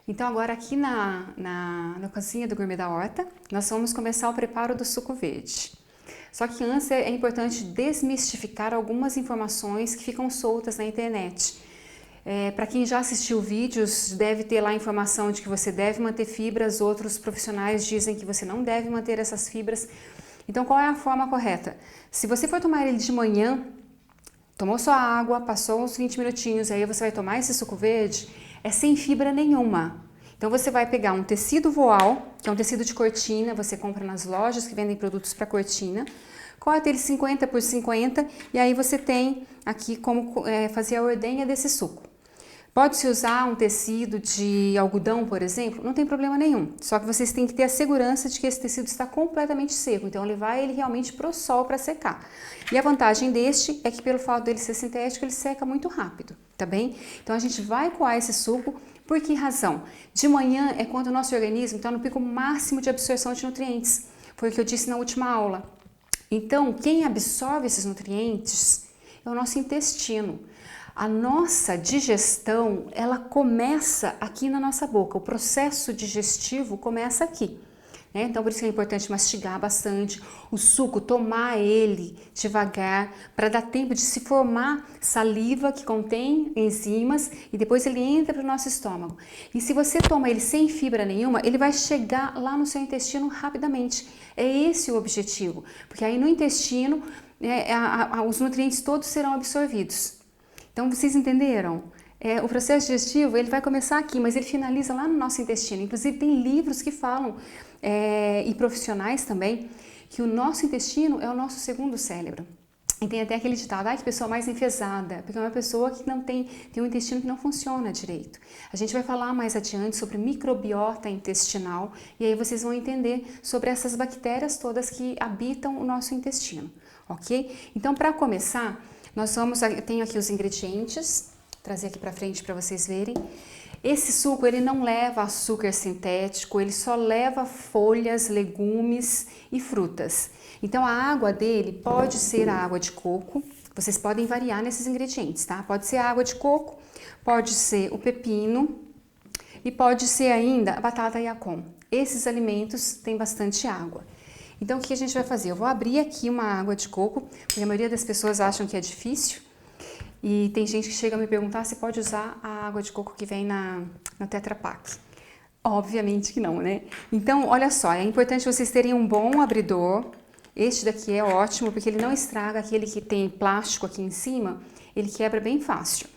Então agora aqui na cozinha do Gourmet da Horta, nós vamos começar o preparo do suco verde. Só que antes é importante desmistificar algumas informações que ficam soltas na internet. Para quem já assistiu vídeos, deve ter lá a informação de que você deve manter fibras, outros profissionais dizem que você não deve manter essas fibras. Então qual é a forma correta? Se você for tomar ele de manhã, tomou sua água, passou uns 20 minutinhos, aí você vai tomar esse suco verde, é sem fibra nenhuma. Então você vai pegar um tecido voal, que é um tecido de cortina, você compra nas lojas que vendem produtos para cortina, corta ele 50 por 50 e aí você tem aqui como fazer a ordenha desse suco. Pode-se usar um tecido de algodão, por exemplo, não tem problema nenhum. Só que vocês têm que ter a segurança de que esse tecido está completamente seco. Então, levar ele realmente para o sol para secar. E a vantagem deste é que, pelo fato dele ser sintético, ele seca muito rápido, tá bem? Então, a gente vai coar esse suco. Por que razão? De manhã é quando o nosso organismo está no pico máximo de absorção de nutrientes. Foi o que eu disse na última aula. Então, quem absorve esses nutrientes é o nosso intestino. A nossa digestão, ela começa aqui na nossa boca, o processo digestivo começa aqui, né? Então por isso que é importante mastigar bastante, o suco, tomar ele devagar, para dar tempo de se formar saliva que contém enzimas e depois ele entra para o nosso estômago. E se você toma ele sem fibra nenhuma, ele vai chegar lá no seu intestino rapidamente. É esse o objetivo, porque aí no intestino os nutrientes todos serão absorvidos. Então, vocês entenderam? O processo digestivo, ele vai começar aqui, mas ele finaliza lá no nosso intestino. Inclusive, tem livros que falam, e profissionais também, que o nosso intestino é o nosso segundo cérebro. E tem até aquele ditado, que pessoa mais enfesada, porque é uma pessoa que não tem um intestino que não funciona direito. A gente vai falar mais adiante sobre microbiota intestinal, e aí vocês vão entender sobre essas bactérias todas que habitam o nosso intestino, ok? Então, para começar, eu tenho aqui os ingredientes, vou trazer aqui para frente para vocês verem. Esse suco, ele não leva açúcar sintético, ele só leva folhas, legumes e frutas. Então a água dele pode ser a água de coco, vocês podem variar nesses ingredientes, tá? Pode ser a água de coco, pode ser o pepino e pode ser ainda a batata yacon. Esses alimentos têm bastante água. Então, o que a gente vai fazer? Eu vou abrir aqui uma água de coco, porque a maioria das pessoas acham que é difícil. E tem gente que chega a me perguntar se pode usar a água de coco que vem no Tetra Pak. Obviamente que não, né? Então, olha só, é importante vocês terem um bom abridor. Este daqui é ótimo, porque ele não estraga aquele que tem plástico aqui em cima, ele quebra bem fácil.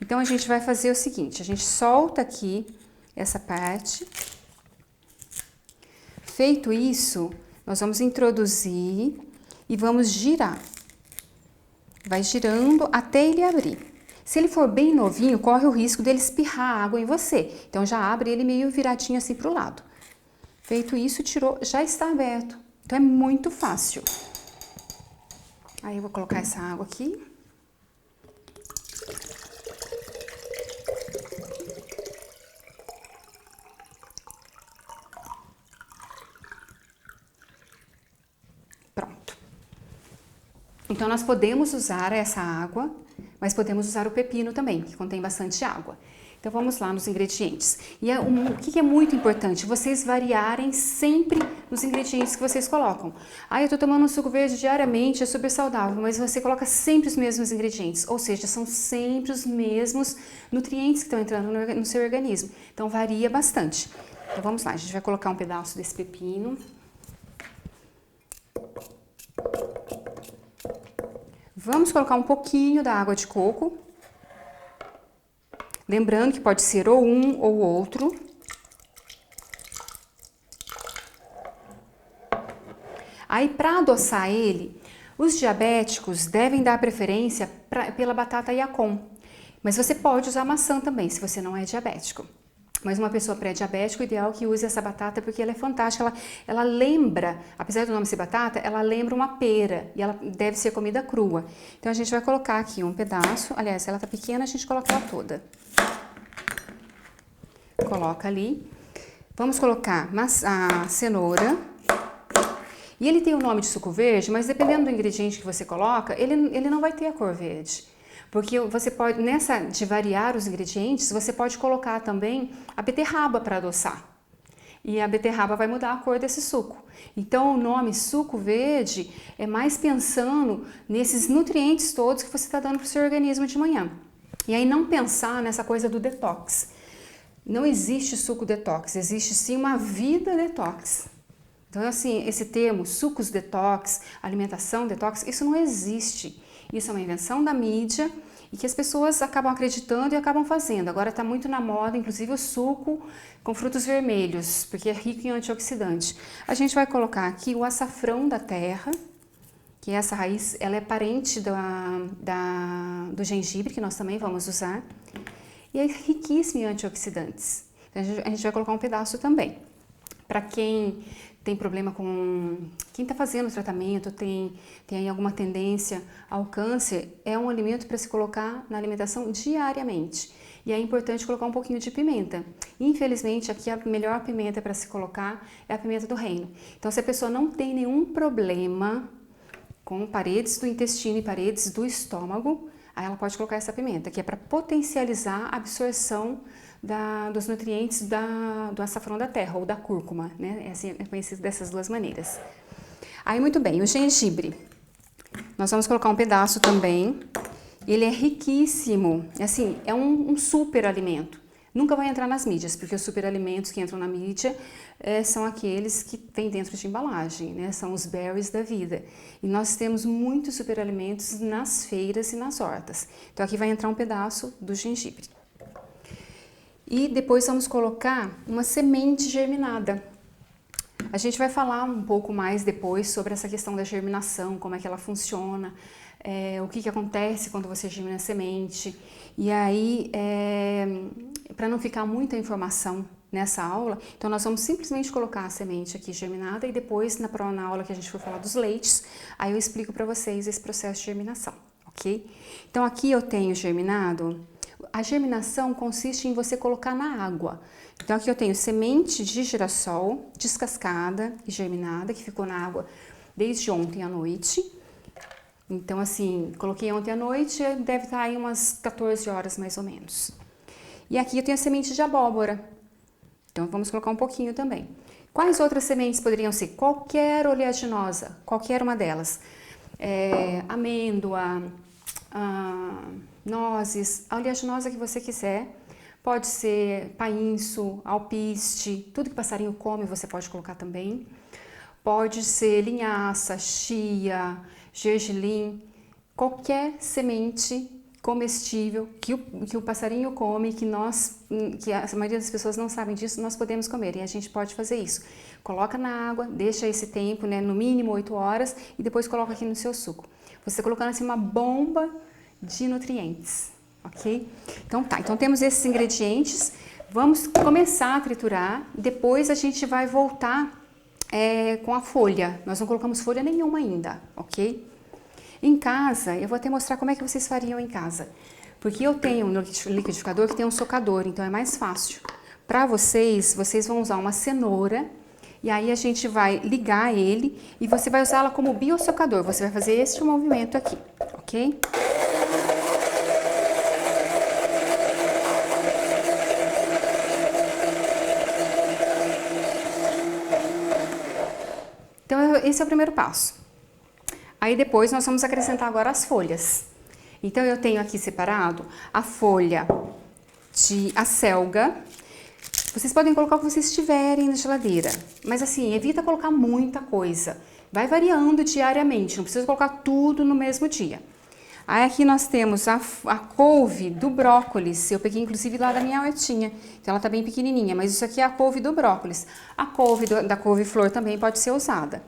Então, a gente vai fazer o seguinte, a gente solta aqui essa parte. Feito isso, nós vamos introduzir e vamos girar. Vai girando até ele abrir. Se ele for bem novinho, corre o risco dele espirrar água em você. Então já abre ele meio viradinho assim para o lado. Feito isso, tirou, já está aberto. Então é muito fácil. Aí eu vou colocar essa água aqui. Então, nós podemos usar essa água, mas podemos usar o pepino também, que contém bastante água. Então, vamos lá nos ingredientes. E o que é muito importante? Vocês variarem sempre nos ingredientes que vocês colocam. Eu tô tomando um suco verde diariamente, é super saudável, mas você coloca sempre os mesmos ingredientes, ou seja, são sempre os mesmos nutrientes que estão entrando no seu organismo. Então, varia bastante. Então, vamos lá, a gente vai colocar um pedaço desse pepino. Vamos colocar um pouquinho da água de coco. Lembrando que pode ser ou um ou outro. Aí, para adoçar ele, os diabéticos devem dar preferência pela batata yacon. Mas você pode usar maçã também, se você não é diabético. Mas uma pessoa pré-diabética, o ideal é que use essa batata porque ela é fantástica. Ela lembra, apesar do nome ser batata, ela lembra uma pera e ela deve ser comida crua. Então a gente vai colocar aqui um pedaço. Aliás, se ela tá pequena, a gente coloca ela toda. Coloca ali. Vamos colocar a cenoura. E ele tem o nome de suco verde, mas dependendo do ingrediente que você coloca, ele não vai ter a cor verde. Porque você pode, nessa de variar os ingredientes, você pode colocar também a beterraba para adoçar. E a beterraba vai mudar a cor desse suco. Então o nome suco verde é mais pensando nesses nutrientes todos que você está dando para o seu organismo de manhã. E aí não pensar nessa coisa do detox. Não existe suco detox, existe sim uma vida detox. Então assim, esse termo sucos detox, alimentação detox, isso não existe. Isso é uma invenção da mídia e que as pessoas acabam acreditando e acabam fazendo. Agora está muito na moda, inclusive o suco com frutos vermelhos, porque é rico em antioxidante. A gente vai colocar aqui o açafrão da terra, que essa raiz ela é parente do gengibre, que nós também vamos usar, e é riquíssimo em antioxidantes. Então, a gente vai colocar um pedaço também. Para quem tem problema com... Quem está fazendo o tratamento, tem aí alguma tendência ao câncer, é um alimento para se colocar na alimentação diariamente. E é importante colocar um pouquinho de pimenta. Infelizmente, aqui a melhor pimenta para se colocar é a pimenta do reino. Então, se a pessoa não tem nenhum problema com paredes do intestino e paredes do estômago, aí ela pode colocar essa pimenta, que é para potencializar a absorção dos nutrientes do açafrão da terra, ou da cúrcuma, né? É conhecido dessas duas maneiras. Aí, muito bem, o gengibre. Nós vamos colocar um pedaço também. Ele é riquíssimo, assim, é um super alimento. Nunca vai entrar nas mídias, porque os superalimentos que entram na mídia são aqueles que tem dentro de embalagem, né? São os berries da vida. E nós temos muitos superalimentos nas feiras e nas hortas. Então aqui vai entrar um pedaço do gengibre. E depois vamos colocar uma semente germinada. A gente vai falar um pouco mais depois sobre essa questão da germinação, como é que ela funciona, o que acontece quando você germina a semente. E aí, para não ficar muita informação nessa aula, então nós vamos simplesmente colocar a semente aqui germinada e depois na aula que a gente for falar dos leites, aí eu explico para vocês esse processo de germinação, ok? Então aqui eu tenho germinado. A germinação consiste em você colocar na água. Então aqui eu tenho semente de girassol descascada e germinada, que ficou na água desde ontem à noite. Então assim, coloquei ontem à noite, deve estar aí umas 14 horas mais ou menos. E aqui eu tenho a semente de abóbora. Então vamos colocar um pouquinho também. Quais outras sementes poderiam ser? Qualquer oleaginosa, qualquer uma delas. Amêndoa, nozes, a oleaginosa que você quiser. Pode ser painço, alpiste, tudo que passarinho come você pode colocar também. Pode ser linhaça, chia, gergelim, qualquer semente comestível que o passarinho come, que a maioria das pessoas não sabem disso, nós podemos comer e a gente pode fazer isso. Coloca na água, deixa esse tempo, né, no mínimo 8 horas e depois coloca aqui no seu suco. Você colocando assim uma bomba de nutrientes, ok? Então tá, então temos esses ingredientes, vamos começar a triturar, depois a gente vai voltar com a folha, nós não colocamos folha nenhuma ainda, ok? Em casa, eu vou até mostrar como é que vocês fariam em casa, porque eu tenho no liquidificador que tem um socador, então é mais fácil. Para vocês vão usar uma cenoura e aí a gente vai ligar ele e você vai usá-la como biosocador, você vai fazer este movimento aqui, ok? Então esse é o primeiro passo. Aí depois nós vamos acrescentar agora as folhas. Então eu tenho aqui separado a folha de acelga. Vocês podem colocar o que vocês tiverem na geladeira, mas assim, evita colocar muita coisa. Vai variando diariamente, não precisa colocar tudo no mesmo dia. Aí aqui nós temos a couve do brócolis, eu peguei inclusive lá da minha hortinha, então ela tá bem pequenininha, mas isso aqui é a couve do brócolis. A couve da couve-flor também pode ser usada.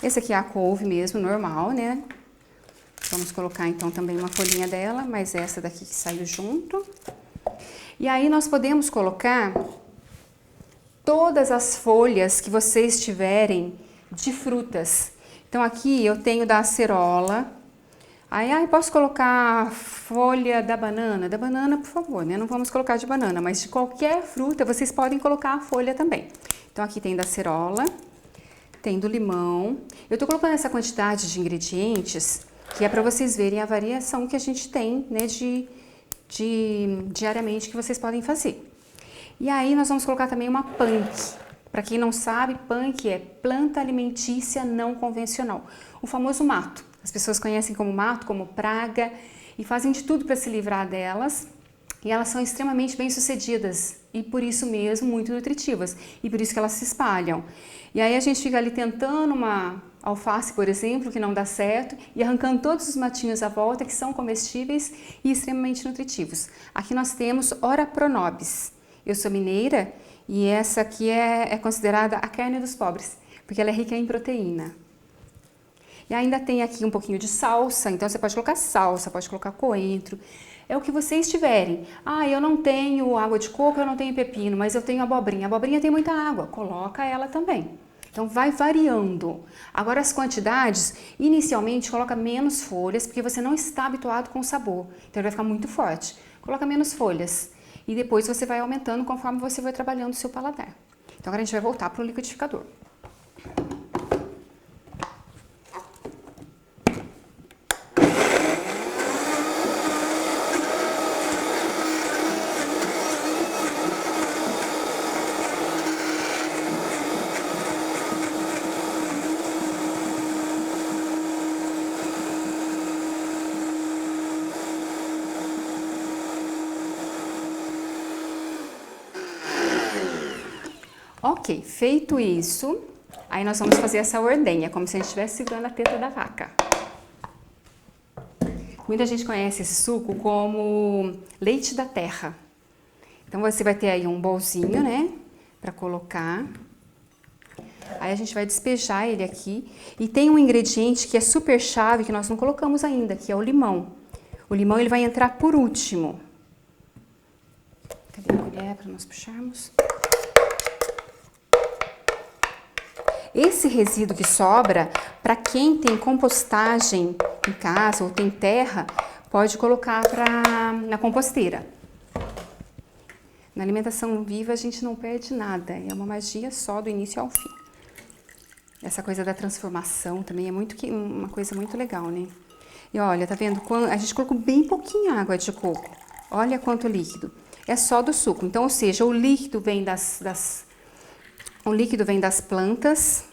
Esse aqui é a couve mesmo, normal, né? Vamos colocar então também uma folhinha dela, mas essa daqui que saiu junto. E aí nós podemos colocar todas as folhas que vocês tiverem de frutas. Então aqui eu tenho da acerola. Aí posso colocar a folha da banana? Da banana, por favor, né? Não vamos colocar de banana, mas de qualquer fruta vocês podem colocar a folha também. Então aqui tem da acerola. Tem do limão. Eu tô colocando essa quantidade de ingredientes que é para vocês verem a variação que a gente tem, né, diariamente que vocês podem fazer. E aí nós vamos colocar também uma punk. Para quem não sabe, punk é planta alimentícia não convencional, o famoso mato. As pessoas conhecem como mato, como praga, e fazem de tudo para se livrar delas. E elas são extremamente bem-sucedidas e por isso mesmo muito nutritivas e por isso que elas se espalham. E aí a gente fica ali tentando uma alface, por exemplo, que não dá certo e arrancando todos os matinhos à volta que são comestíveis e extremamente nutritivos. Aqui nós temos Ora Pronobis. Eu sou mineira e essa aqui é considerada a carne dos pobres, porque ela é rica em proteína. E ainda tem aqui um pouquinho de salsa, então você pode colocar salsa, pode colocar coentro. É o que vocês tiverem. Ah, eu não tenho água de coco, eu não tenho pepino, mas eu tenho abobrinha. A abobrinha tem muita água, coloca ela também. Então vai variando. Agora as quantidades, inicialmente coloca menos folhas, porque você não está habituado com o sabor. Então ele vai ficar muito forte. Coloca menos folhas. E depois você vai aumentando conforme você vai trabalhando o seu paladar. Então agora a gente vai voltar para o liquidificador. Ok, feito isso, aí nós vamos fazer essa ordenha, como se a gente estivesse segurando a teta da vaca. Muita gente conhece esse suco como leite da terra. Então você vai ter aí um bolzinho, né, para colocar. Aí a gente vai despejar ele aqui. E tem um ingrediente que é super chave, que nós não colocamos ainda, que é o limão. O limão ele vai entrar por último. Cadê a colher para nós puxarmos? Esse resíduo que sobra, para quem tem compostagem em casa ou tem terra, pode colocar na composteira. Na alimentação viva a gente não perde nada, é uma magia só do início ao fim. Essa coisa da transformação também é uma coisa muito legal, né? E olha, tá vendo? A gente colocou bem pouquinho água de coco. Olha quanto líquido. É só do suco. Então, ou seja, o líquido vem das plantas,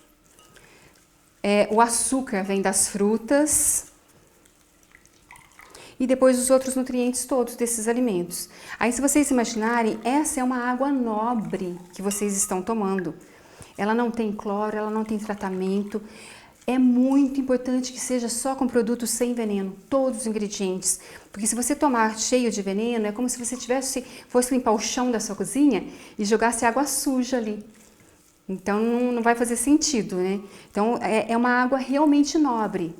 o açúcar vem das frutas e depois os outros nutrientes todos desses alimentos. Aí, se vocês imaginarem, essa é uma água nobre que vocês estão tomando. Ela não tem cloro, ela não tem tratamento. É muito importante que seja só com produtos sem veneno, todos os ingredientes. Porque se você tomar cheio de veneno, é como se você fosse limpar o chão da sua cozinha e jogasse água suja ali. Então não vai fazer sentido, né? Então é uma água realmente nobre.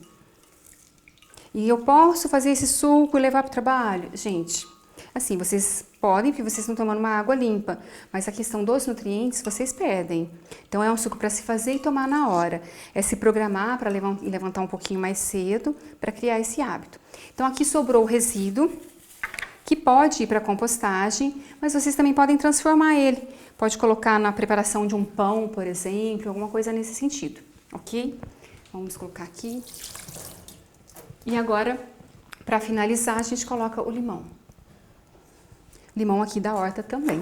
E eu posso fazer esse suco e levar para o trabalho? Gente, assim, vocês podem, porque vocês estão tomando uma água limpa, mas a questão dos nutrientes vocês perdem. Então é um suco para se fazer e tomar na hora. É se programar para levantar um pouquinho mais cedo para criar esse hábito. Então aqui sobrou o resíduo, que pode ir para a compostagem, mas vocês também podem transformar ele. Pode colocar na preparação de um pão, por exemplo, alguma coisa nesse sentido, ok? Vamos colocar aqui. E agora, para finalizar, a gente coloca o limão. Limão aqui da horta também.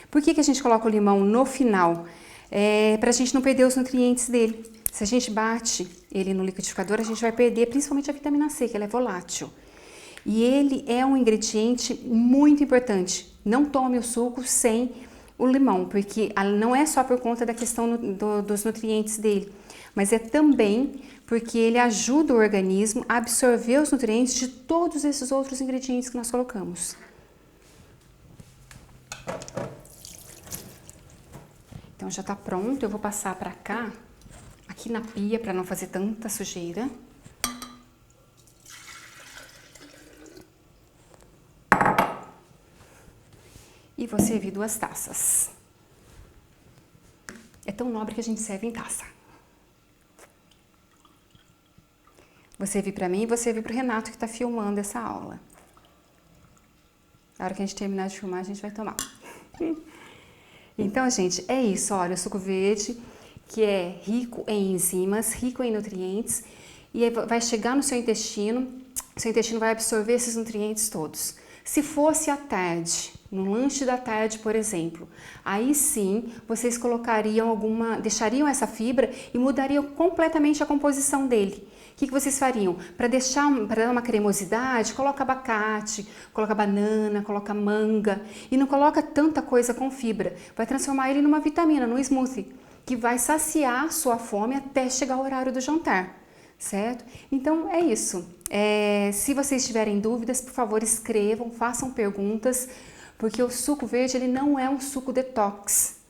Por que a gente coloca o limão no final? Para a gente não perder os nutrientes dele. Se a gente bate ele no liquidificador, a gente vai perder principalmente a vitamina C, que ela é volátil. E ele é um ingrediente muito importante. Não tome o suco sem o limão, porque não é só por conta da questão dos nutrientes dele, mas é também porque ele ajuda o organismo a absorver os nutrientes de todos esses outros ingredientes que nós colocamos. Então já está pronto, eu vou passar para cá, aqui na pia, para não fazer tanta sujeira. E vou servir 2 taças. É tão nobre que a gente serve em taça. Vou servir para mim e vou servir para o Renato, que está filmando essa aula. Na hora que a gente terminar de filmar, a gente vai tomar. Então, gente, é isso. Olha, o suco verde, que é rico em enzimas, rico em nutrientes e aí vai chegar no seu intestino vai absorver esses nutrientes todos. Se fosse à tarde, no lanche da tarde, por exemplo, aí sim vocês deixariam essa fibra e mudariam completamente a composição dele. O que vocês fariam? Para dar uma cremosidade, coloca abacate, coloca banana, coloca manga e não coloca tanta coisa com fibra. Vai transformar ele numa vitamina, num smoothie, que vai saciar sua fome até chegar o horário do jantar. Certo? Então é isso. Se vocês tiverem dúvidas, por favor escrevam, façam perguntas, porque o suco verde ele não é um suco detox.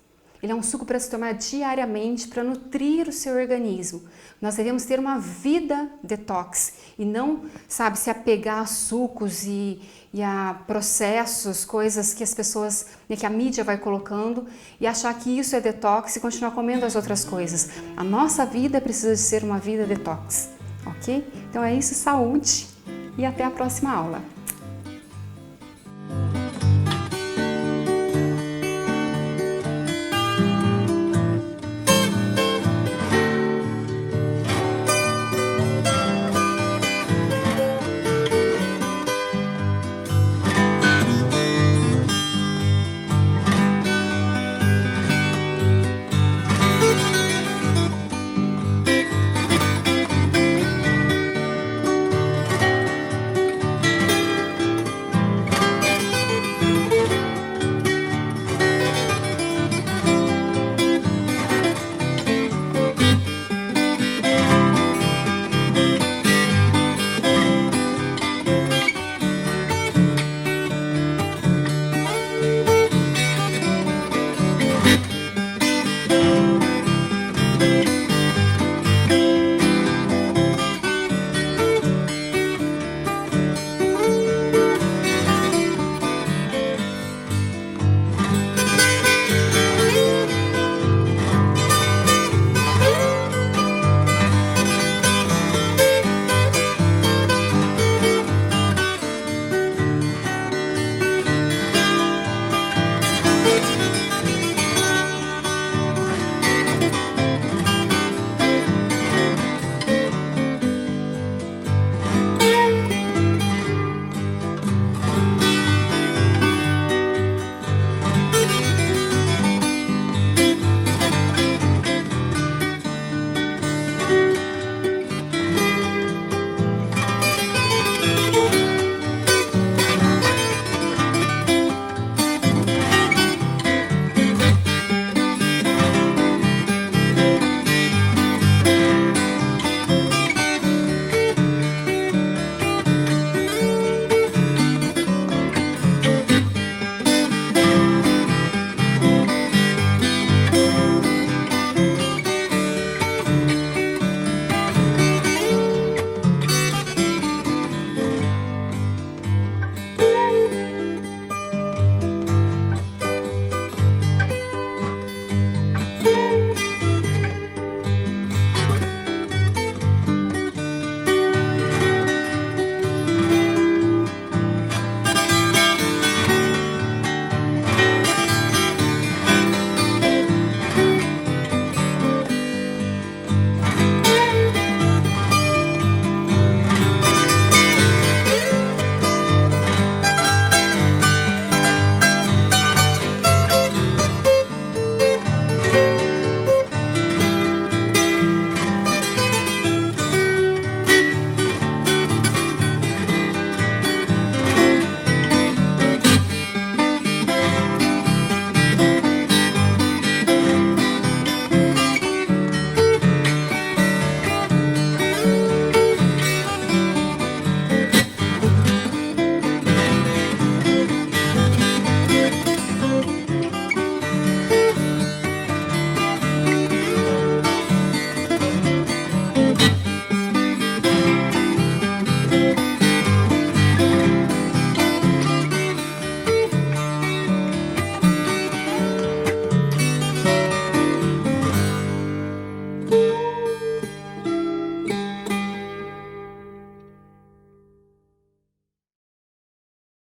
Ele é um suco para se tomar diariamente, para nutrir o seu organismo. Nós devemos ter uma vida detox e não, sabe, se apegar a sucos e a processos, coisas que as pessoas, que a mídia vai colocando e achar que isso é detox e continuar comendo as outras coisas. A nossa vida precisa de ser uma vida detox, ok? Então é isso, saúde e até a próxima aula.